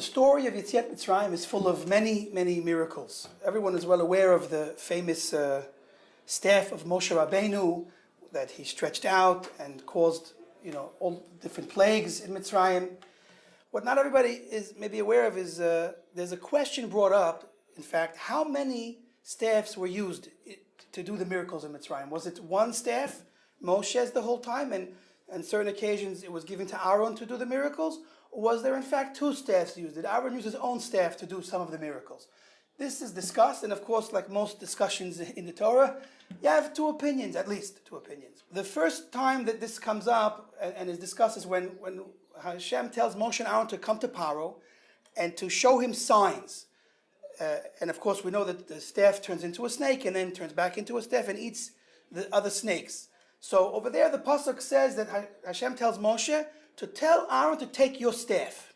story of Yetziat Mitzrayim is full of many, many miracles. Everyone is well aware of the famous staff of Moshe Rabbeinu that he stretched out and caused, all different plagues in Mitzrayim. What not everybody is maybe aware of is there's a question brought up, in fact, how many staffs were used to do the miracles in Mitzrayim? Was it one staff, Moshe's the whole time, and on certain occasions it was given to Aaron to do the miracles? Or was there in fact two staffs used? Did Aaron use his own staff to do some of the miracles? This is discussed, and of course, like most discussions in the Torah, you have two opinions, at least two opinions. The first time that this comes up and is discussed is when Hashem tells Moshe and Aaron to come to Pharaoh and to show him signs. And of course, we know that the staff turns into a snake and then turns back into a staff and eats the other snakes. So over there, the pasuk says that Hashem tells Moshe to tell Aaron to take your staff.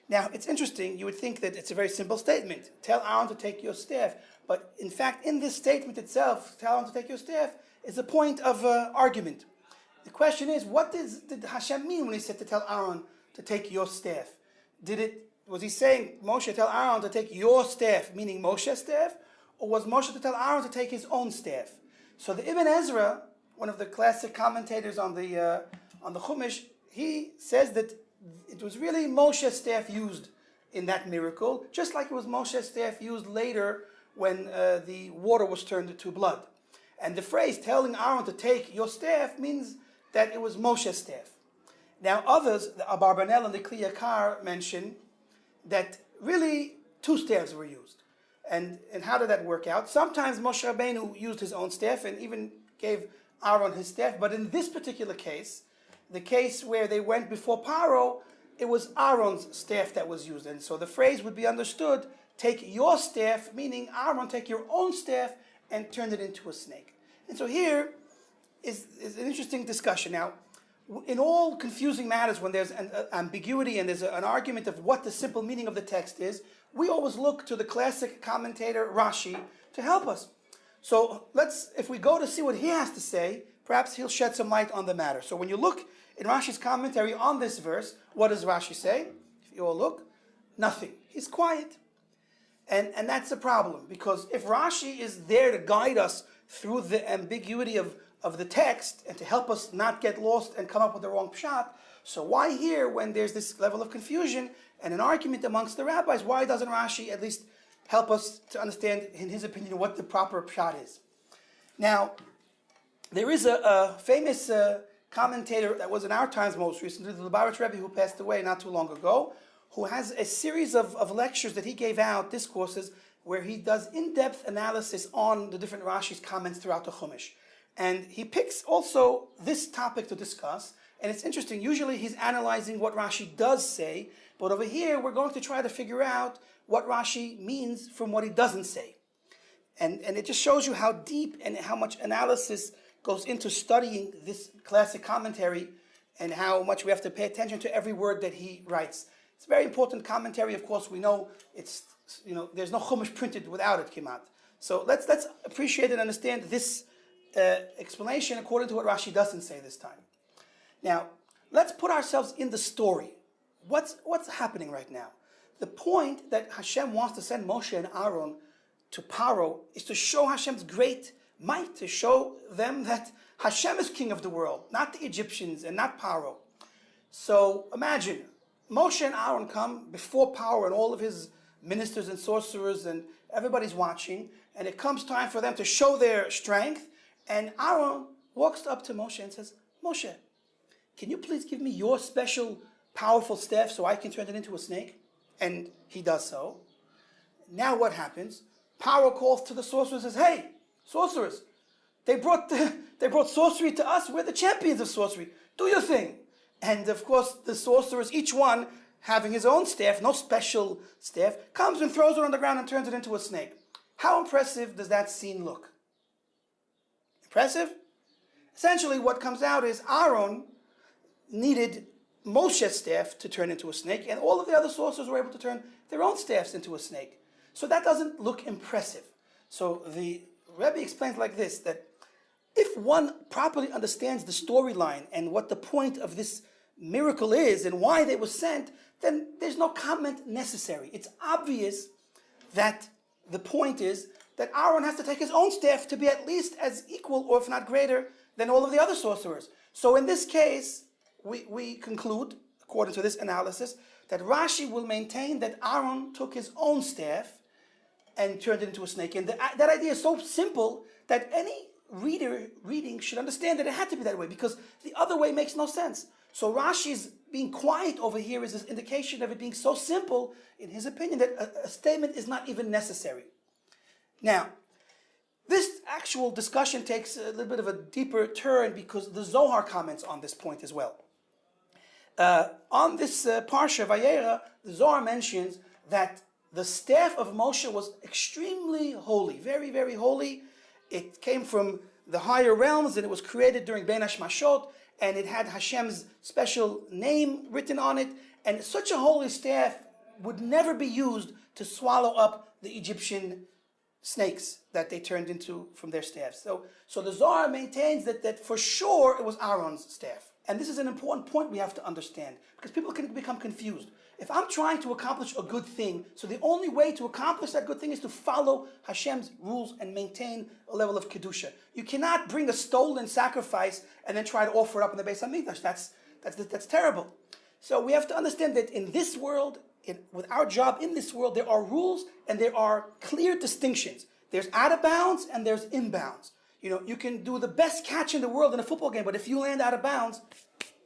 Now, it's interesting. You would think that it's a very simple statement. Tell Aaron to take your staff. But in fact, in this statement itself, tell Aaron to take your staff, is a point of argument. The question is, what did Hashem mean when he said to tell Aaron to take your staff? Was he saying, Moshe, tell Aaron to take your staff, meaning Moshe's staff? Or was Moshe to tell Aaron to take his own staff? So the Ibn Ezra, one of the classic commentators on the Chumash, he says that it was really Moshe's staff used in that miracle, just like it was Moshe's staff used later when the water was turned to blood. And the phrase, telling Aaron to take your staff, means that it was Moshe's staff. Now others, the Abarbanel and the Kli Yakar, mention that really two staffs were used. And how did that work out? Sometimes Moshe Rabbeinu used his own staff and even gave Aaron his staff, but in this particular case, the case where they went before Pharaoh, it was Aaron's staff that was used. And so the phrase would be understood, take your staff, meaning Aaron, take your own staff and turn it into a snake. And so here is an interesting discussion. Now, in all confusing matters, when there's an ambiguity and there's an argument of what the simple meaning of the text is, we always look to the classic commentator Rashi to help us. So if we go to see what he has to say, perhaps he'll shed some light on the matter. So when you look in Rashi's commentary on this verse, what does Rashi say? If you all look, nothing. He's quiet. And that's a problem, because if Rashi is there to guide us through the ambiguity of the text and to help us not get lost and come up with the wrong pshat, so why here, when there's this level of confusion and an argument amongst the rabbis, why doesn't Rashi at least help us to understand, in his opinion, what the proper pshat is? Now, there is a famous commentator that was in our times most recently, the Lubavitch Rebbe, who passed away not too long ago, who has a series of lectures that he gave out, discourses, where he does in-depth analysis on the different Rashi's comments throughout the Chumash. And he picks also this topic to discuss, and it's interesting, usually he's analyzing what Rashi does say, but over here we're going to try to figure out what Rashi means from what he doesn't say. And it just shows you how deep and how much analysis goes into studying this classic commentary and how much we have to pay attention to every word that he writes. It's a very important commentary. Of course, we know there's no Chumash printed without it, Kimat. So let's appreciate and understand this explanation according to what Rashi doesn't say this time. Now, let's put ourselves in the story. What's happening right now? The point that Hashem wants to send Moshe and Aaron to Pharaoh is to show Hashem's great might, to show them that Hashem is king of the world, not the Egyptians and not Pharaoh. So imagine, Moshe and Aaron come before Pharaoh and all of his ministers and sorcerers and everybody's watching, and it comes time for them to show their strength, and Aaron walks up to Moshe and says, Moshe, can you please give me your special powerful staff so I can turn it into a snake? And he does so. Now what happens? Pharaoh calls to the sorcerers and says, hey, sorcerers, they brought sorcery to us. We're the champions of sorcery. Do your thing. And of course, the sorcerers, each one having his own staff, no special staff, comes and throws it on the ground and turns it into a snake. How impressive does that scene look? Impressive? Essentially, what comes out is Aaron needed Moshe's staff to turn into a snake, and all of the other sorcerers were able to turn their own staffs into a snake. So that doesn't look impressive. So the Rebbe explains like this, that if one properly understands the storyline and what the point of this miracle is and why they were sent, then there's no comment necessary. It's obvious that the point is that Aaron has to take his own staff to be at least as equal, or if not greater, than all of the other sorcerers. So in this case, we conclude, according to this analysis, that Rashi will maintain that Aaron took his own staff and turned it into a snake. And that idea is so simple that any reader reading should understand that it had to be that way, because the other way makes no sense. So Rashi's being quiet over here is an indication of it being so simple, in his opinion, that a statement is not even necessary. Now, this actual discussion takes a little bit of a deeper turn because the Zohar comments on this point as well. On this Parsha Vayera, the Zohar mentions that the staff of Moshe was extremely holy, very, very holy. It came from the higher realms and it was created during Ben Hashmashot, and it had Hashem's special name written on it. And such a holy staff would never be used to swallow up the Egyptian snakes that they turned into from their staffs. So the Zohar maintains that for sure it was Aaron's staff. And this is an important point we have to understand, because people can become confused. If I'm trying to accomplish a good thing, so the only way to accomplish that good thing is to follow Hashem's rules and maintain a level of Kedusha. You cannot bring a stolen sacrifice and then try to offer it up in the Beis HaMikdash. That's terrible. So we have to understand that in this world, with our job in this world, there are rules and there are clear distinctions. There's out of bounds and there's inbounds. You know, you can do the best catch in the world in a football game, but if you land out of bounds,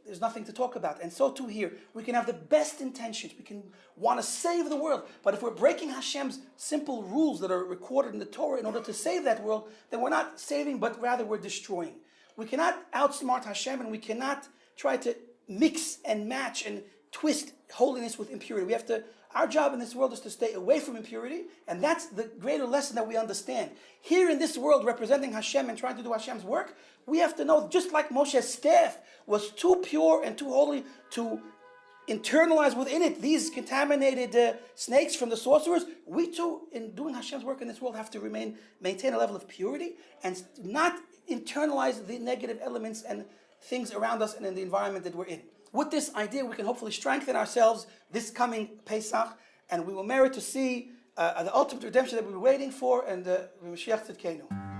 there's nothing to talk about. And so too here, we can have the best intentions. We can want to save the world. But if we're breaking Hashem's simple rules that are recorded in the Torah in order to save that world, then we're not saving, but rather we're destroying. We cannot outsmart Hashem, and we cannot try to mix and match and twist holiness with impurity. Our job in this world is to stay away from impurity, and that's the greater lesson that we understand. Here in this world, representing Hashem and trying to do Hashem's work, we have to know, just like Moshe's staff was too pure and too holy to internalize within it these contaminated snakes from the sorcerers, we too, in doing Hashem's work in this world, have to maintain a level of purity and not internalize the negative elements and things around us and in the environment that we're in. With this idea, we can hopefully strengthen ourselves this coming Pesach, and we will merit to see the ultimate redemption that we've been waiting for, and Mashiach Tzidkenu.